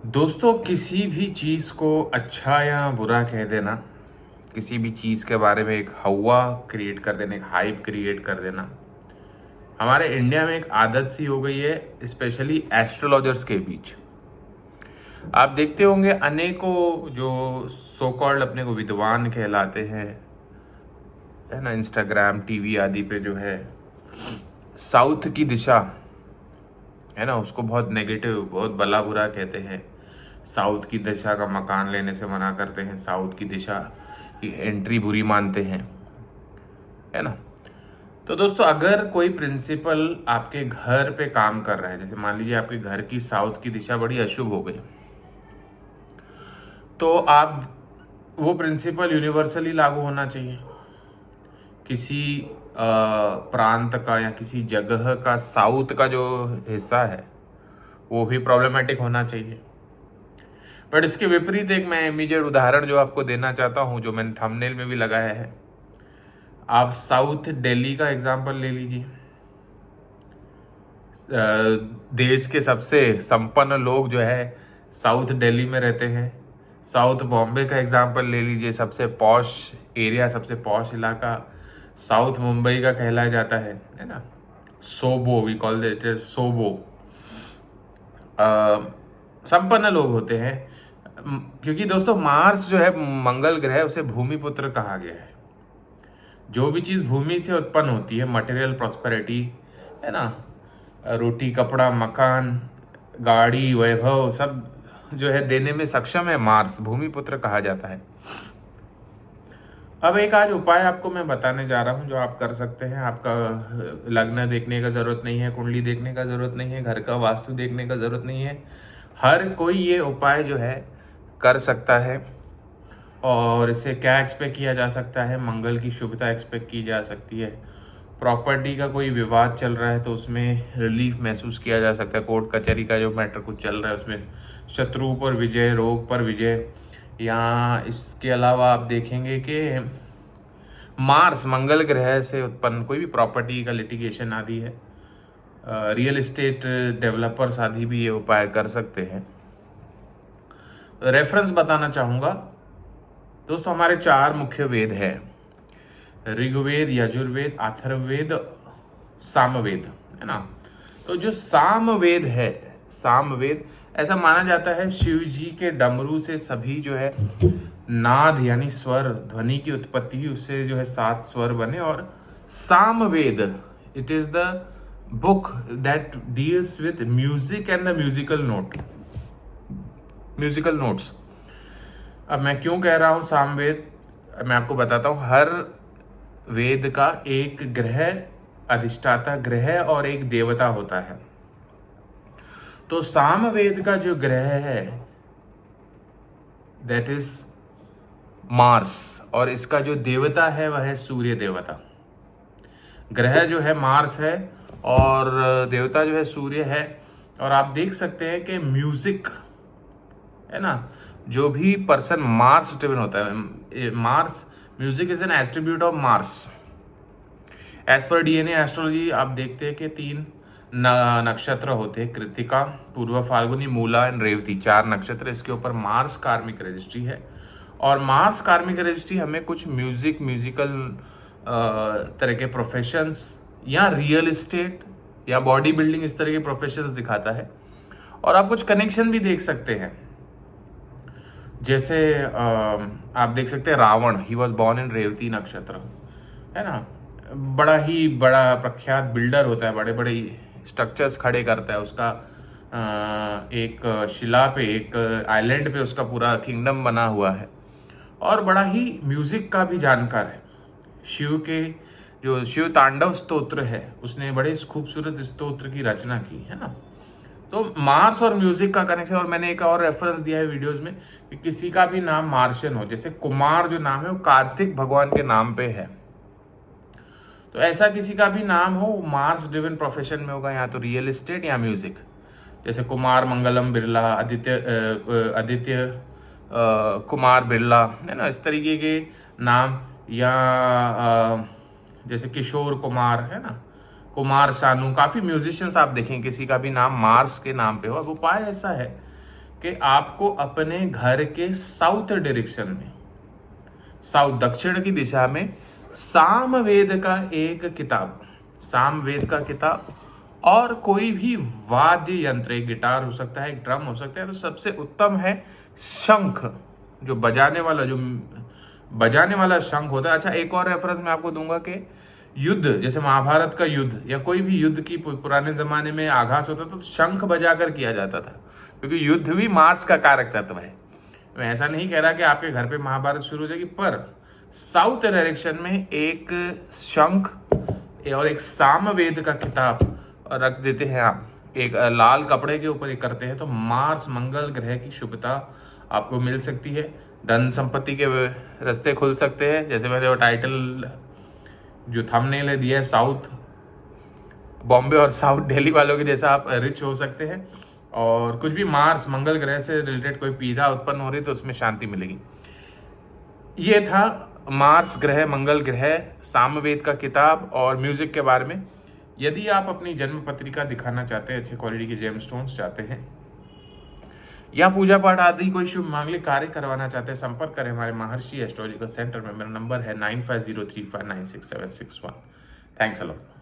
दोस्तों, किसी भी चीज़ को अच्छा या बुरा कह देना, किसी भी चीज़ के बारे में एक हवा क्रिएट कर देना, एक हाइप क्रिएट कर देना, हमारे इंडिया में एक आदत सी हो गई है, स्पेशली एस्ट्रोलॉजर्स के बीच। आप देखते होंगे अनेकों जो सो कॉल्ड अपने को विद्वान कहलाते हैं, है ना, इंस्टाग्राम, टीवी आदि पे जो है साउथ की दिशा, है ना, उसको बहुत नेगेटिव, बहुत भला बुरा कहते हैं। साउथ की दिशा का मकान लेने से मना करते हैं, साउथ की दिशा की एंट्री बुरी मानते हैं, है ना। तो दोस्तों, अगर कोई प्रिंसिपल आपके घर पे काम कर रहा है, जैसे मान लीजिए आपके घर की साउथ की दिशा बड़ी अशुभ हो गई, तो आप वो प्रिंसिपल यूनिवर्सली लागू होना चाहिए। किसी प्रांत का या किसी जगह का साउथ का जो हिस्सा है वो भी प्रॉब्लमेटिक होना चाहिए। बट इसके विपरीत एक मैं इमीडिएट उदाहरण जो आपको देना चाहता हूं, जो मैंने थंबनेल में भी लगाया है, आप साउथ दिल्ली का एग्जांपल ले लीजिए। देश के सबसे संपन्न लोग जो है साउथ दिल्ली में रहते हैं। साउथ बॉम्बे का एग्जांपल ले लीजिए, सबसे पॉश एरिया, सबसे पॉश इलाका साउथ मुंबई का कहलाया जाता है ना। सोबो, वी कॉल इट सोबो। संपन्न लोग होते हैं, क्योंकि दोस्तों मार्स जो है मंगल ग्रह, उसे भूमि पुत्र कहा गया है। जो भी चीज भूमि से उत्पन्न होती है, मटेरियल प्रॉस्पेरिटी, है ना, रोटी कपड़ा मकान गाड़ी वैभव, सब जो है देने में सक्षम है मार्स, भूमि पुत्र कहा जाता है। अब एक आज उपाय आपको मैं बताने जा रहा हूं जो आप कर सकते हैं। आपका लग्न देखने का जरूरत नहीं है, कुंडली देखने का जरूरत नहीं है, घर का वास्तु देखने का जरूरत नहीं है। हर कोई ये उपाय जो है कर सकता है। और इससे क्या एक्सपेक्ट किया जा सकता है? मंगल की शुभता एक्सपेक्ट की जा सकती है। प्रॉपर्टी का कोई विवाद चल रहा है तो उसमें रिलीफ महसूस किया जा सकता है। कोर्ट कचहरी का जो मैटर कुछ चल रहा है उसमें शत्रु पर विजय, रोग पर विजय। या इसके अलावा आप देखेंगे कि मार्स मंगल ग्रह से उत्पन्न कोई भी प्रॉपर्टी का लिटिगेशन आदि है, रियल एस्टेट डेवलपर्स आदि भी ये उपाय कर सकते हैं। रेफरेंस बताना चाहूँगा दोस्तों, हमारे 4 मुख्य वेद हैं, ऋग्वेद, यजुर्वेद, अथर्ववेद, सामवेद, है ना। तो जो सामवेद है, सामवेद ऐसा माना जाता है शिव जी के डमरू से सभी जो है नाद यानी स्वर, ध्वनि की उत्पत्ति हुई, उससे जो है 7 स्वर बने। और Samaveda, it is the book that deals with music and the musical notes. अब मैं क्यों कह रहा हूं सामवेद, मैं आपको बताता हूं। हर वेद का एक ग्रह, अधिष्ठाता ग्रह और एक देवता होता है। तो सामवेद का जो ग्रह है दैट इज मार्स, और इसका जो देवता है वह है सूर्य देवता। ग्रह जो है मार्स है और देवता जो है सूर्य है। और आप देख सकते हैं कि म्यूजिक, है ना, जो भी पर्सन मार्स ड्रिवन होता है, Mars music is an attribute of Mars. As per DNA astrology आप देखते हैं कि 3 नक्षत्र होते हैं, कृतिका, पूर्व फाल्गुनी, मूला एंड रेवती, 4 नक्षत्र। इसके ऊपर मार्स कार्मिक रजिस्ट्री है। और मार्स कार्मिक रजिस्ट्री हमें कुछ म्यूजिकल तरह के प्रोफेशंस या रियल एस्टेट या बॉडी बिल्डिंग, इस तरह के प्रोफेशंस दिखाता है। और आप कुछ कनेक्शन भी देख सकते हैं, जैसे आप देख सकते हैं Ravan, he was born in Revati नक्षत्र, है ना। बड़ा प्रख्यात बिल्डर होता है, बड़े बड़े स्ट्रक्चर्स खड़े करता है। उसका एक शिला पे, एक आइलैंड पे उसका पूरा किंगडम बना हुआ है। और बड़ा ही म्यूजिक का भी जानकार है। शिव के जो शिव तांडव स्तोत्र है, उसने बड़े खूबसूरत स्तोत्र की रचना की, है ना। तो मार्स और म्यूजिक का कनेक्शन। और मैंने एक और रेफरेंस दिया है वीडियोस में कि किसी का भी नाम मार्शियन हो, जैसे कुमार जो नाम है वो कार्तिक भगवान के नाम पे है, तो ऐसा किसी का भी नाम हो मार्स ड्रिवन प्रोफेशन में होगा, या तो रियल एस्टेट या म्यूजिक। जैसे कुमार मंगलम बिरला, आदित्य कुमार बिरला, है ना, इस तरीके के नाम। या जैसे किशोर कुमार, है ना, कुमार सानू, काफी म्यूजिशियंस आप देखें किसी का भी नाम मार्स के नाम पे हो। अब उपाय ऐसा है कि आपको अपने घर के साउथ डायरेक्शन में, साउथ दक्षिण की दिशा में, सामवेद का एक किताब, सामवेद का किताब और कोई भी वाद्य यंत्र, एक गिटार हो सकता है, एक ड्रम हो सकता है, तो सबसे उत्तम है शंख, जो बजाने वाला शंख होता है। अच्छा, एक और रेफरेंस मैं आपको दूंगा कि युद्ध, जैसे महाभारत का युद्ध या कोई भी युद्ध की पुराने जमाने में आगाज होता तो शंख बजाकर किया जाता था, क्योंकि युद्ध भी मार्स का कारक तत्व है। मैं ऐसा नहीं कह रहा कि आपके घर पे महाभारत शुरू हो जाएगी, पर साउथ डायरेक्शन में एक शंख और एक सामवेद का किताब रख देते हैं आप, एक लाल कपड़े के ऊपर एक करते हैं, तो मार्स मंगल ग्रह की शुभता आपको मिल सकती है। धन संपत्ति के रास्ते खुल सकते हैं। जैसे मैंने वो टाइटल जो थंबनेल है दिया है, साउथ बॉम्बे और साउथ दिल्ली वालों के जैसा आप रिच हो सकते हैं। और कुछ भी मार्स मंगल ग्रह से रिलेटेड कोई पीड़ा उत्पन्न हो रही तो उसमें शांति मिलेगी। ये था मार्स ग्रह, मंगल ग्रह, सामवेद का किताब और म्यूजिक के बारे में। यदि आप अपनी जन्म पत्रिका दिखाना चाहते हैं, अच्छे क्वालिटी के जेमस्टोन्स चाहते हैं या पूजा पाठ आदि कोई शुभ मांगलिक कार्य करवाना चाहते हैं, संपर्क करें हमारे महर्षि एस्ट्रोलॉजिकल सेंटर में। मेरा नंबर है 9503596761। Thanks a lot.